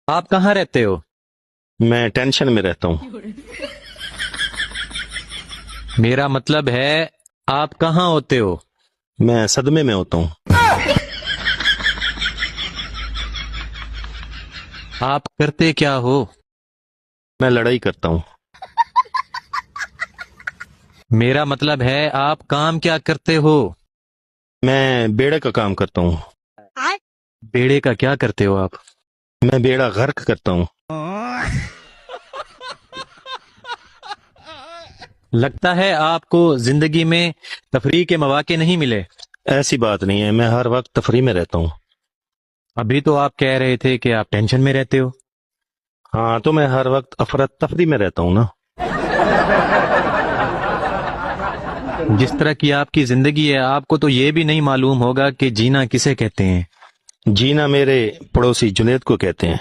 آپ کہاں رہتے ہو؟ میں ٹینشن میں رہتا ہوں۔ میرا مطلب ہے آپ کہاں ہوتے ہو؟ میں صدمے میں ہوتا ہوں۔ آپ کرتے کیا ہو؟ میں لڑائی کرتا ہوں۔ میرا مطلب ہے آپ کام کیا کرتے ہو؟ میں بیڑے کا کام کرتا ہوں۔ بیڑے کا کیا کرتے ہو آپ؟ میں بیڑا غرق کرتا ہوں۔ لگتا ہے آپ کو زندگی میں تفریح کے مواقع نہیں ملے۔ ایسی بات نہیں ہے، میں ہر وقت تفریح میں رہتا ہوں۔ ابھی تو آپ کہہ رہے تھے کہ آپ ٹینشن میں رہتے ہو۔ ہاں تو میں ہر وقت افراتفری میں رہتا ہوں نا۔ جس طرح کی آپ کی زندگی ہے، آپ کو تو یہ بھی نہیں معلوم ہوگا کہ جینا کسے کہتے ہیں۔ جینا میرے پڑوسی جنید کو کہتے ہیں۔